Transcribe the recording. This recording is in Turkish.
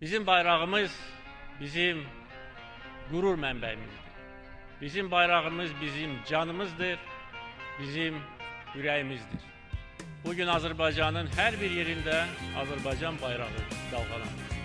Bizim bayrağımız bizim gurur mənbəyimizdir. Bizim bayrağımız bizim canımızdır, bizim yüreğimizdir. Bugün Azerbaycan'ın her bir yerinde Azerbaycan bayrağı dalgalanır.